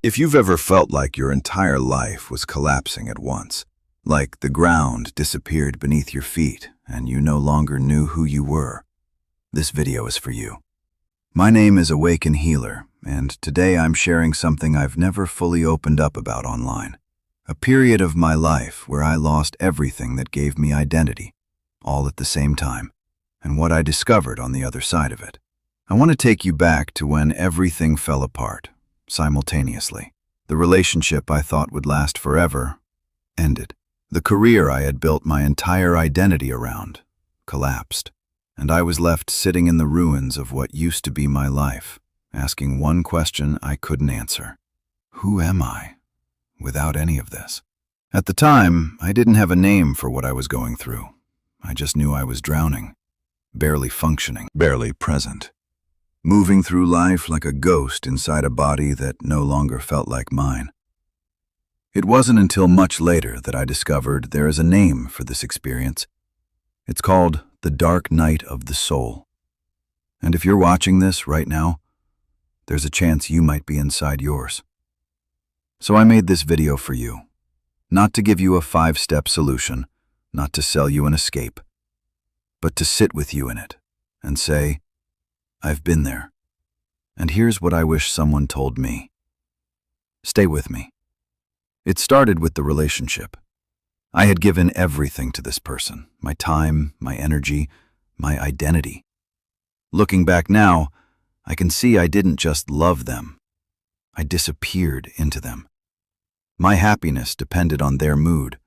If you've ever felt like your entire life was collapsing at once, like the ground disappeared beneath your feet and you no longer knew who you were, this video is for you. My name is Awaken Healer, and today I'm sharing something I've never fully opened up about online. A period of my life where I lost everything that gave me identity, all at the same time, and what I discovered on the other side of it. I want to take you back to when everything fell apart, simultaneously. The relationship I thought would last forever ended. The career I had built my entire identity around collapsed, and I was left sitting in the ruins of what used to be my life, asking one question I couldn't answer. Who am I without any of this? At the time, I didn't have a name for what I was going through. I just knew I was drowning, barely functioning, barely present, moving through life like a ghost inside a body that no longer felt like mine. It wasn't until much later that I discovered there is a name for this experience. It's called the dark night of the soul. And if you're watching this right now, there's a chance you might be inside yours. So I made this video for you, not to give you a 5-step solution, not to sell you an escape, but to sit with you in it and say, I've been there, and here's what I wish someone told me. Stay with me. It started with the relationship. I had given everything to this person, my time, my energy, my identity. Looking back now, I can see I didn't just love them. I disappeared into them. My happiness depended on their mood.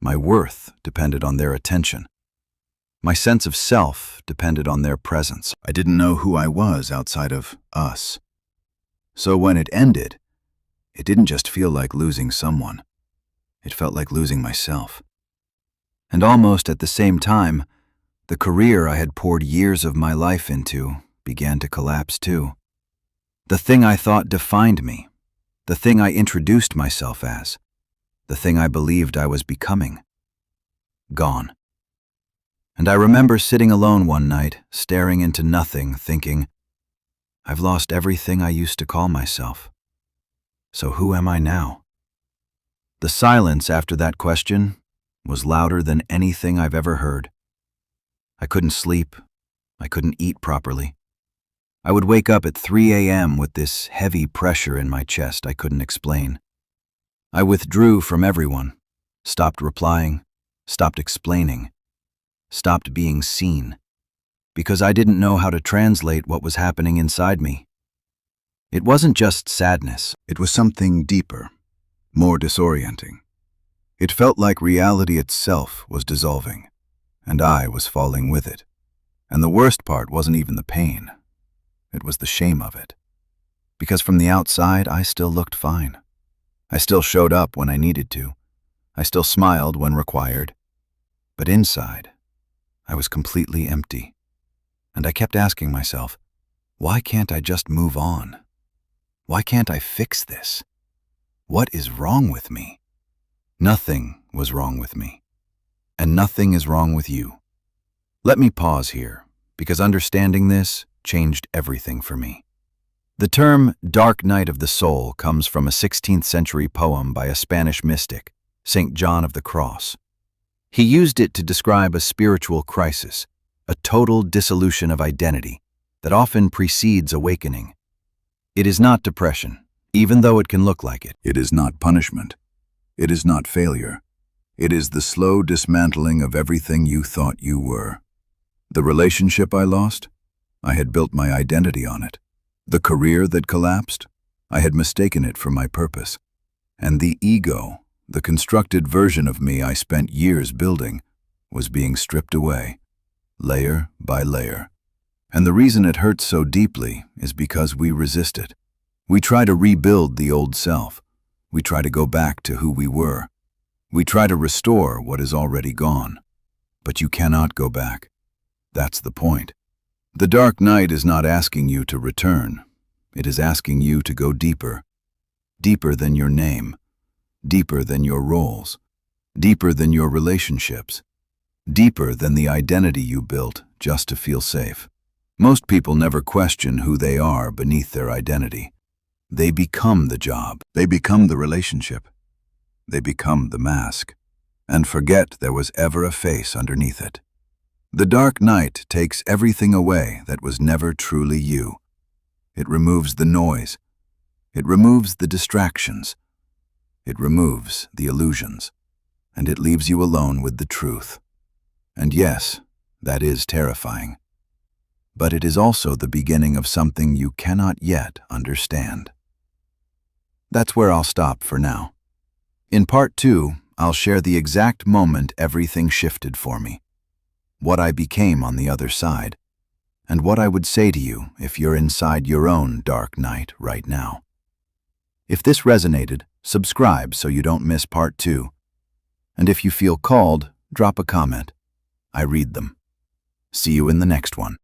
My worth depended on their attention. My sense of self depended on their presence. I didn't know who I was outside of us. So when it ended, it didn't just feel like losing someone. It felt like losing myself. And almost at the same time, the career I had poured years of my life into began to collapse too. The thing I thought defined me, the thing I introduced myself as, the thing I believed I was becoming, gone. And I remember sitting alone one night, staring into nothing, thinking, I've lost everything I used to call myself. So who am I now? The silence after that question was louder than anything I've ever heard. I couldn't sleep. I couldn't eat properly. I would wake up at 3 a.m. with this heavy pressure in my chest I couldn't explain. I withdrew from everyone, stopped replying, stopped explaining, stopped being seen, because I didn't know how to translate what was happening inside me. It wasn't just sadness. It was something deeper, more disorienting. It felt like reality itself was dissolving, and I was falling with it. And the worst part wasn't even the pain. It was the shame of it. Because from the outside, I still looked fine. I still showed up when I needed to. I still smiled when required. But inside, I was completely empty. And I kept asking myself, why can't I just move on? Why can't I fix this? What is wrong with me? Nothing was wrong with me. And nothing is wrong with you. Let me pause here, because understanding this changed everything for me. The term dark night of the soul comes from a 16th century poem by a Spanish mystic, St. John of the Cross. He used it to describe a spiritual crisis, a total dissolution of identity that often precedes awakening. It is not depression, even though it can look like it. It is not punishment. It is not failure. It is the slow dismantling of everything you thought you were. The relationship I lost, I had built my identity on it. The career that collapsed, I had mistaken it for my purpose. And the ego, the constructed version of me I spent years building, was being stripped away, layer by layer. And the reason it hurts so deeply is because we resist it. We try to rebuild the old self. We try to go back to who we were. We try to restore what is already gone. But you cannot go back. That's the point. The dark night is not asking you to return. It is asking you to go deeper. Deeper than your name. Deeper than your roles. Deeper than your relationships. Deeper than the identity you built just to feel safe. Most people never question who they are beneath their identity. They become the job. They become the relationship. They become the mask, and forget there was ever a face underneath it. The dark night takes everything away that was never truly you. It removes the noise. It removes the distractions. It removes the illusions. And it leaves you alone with the truth. And yes, that is terrifying. But it is also the beginning of something you cannot yet understand. That's where I'll stop for now. In part 2, I'll share the exact moment everything shifted for me, what I became on the other side, and what I would say to you if you're inside your own dark night right now. If this resonated, subscribe so you don't miss part 2. And if you feel called, drop a comment. I read them. See you in the next one.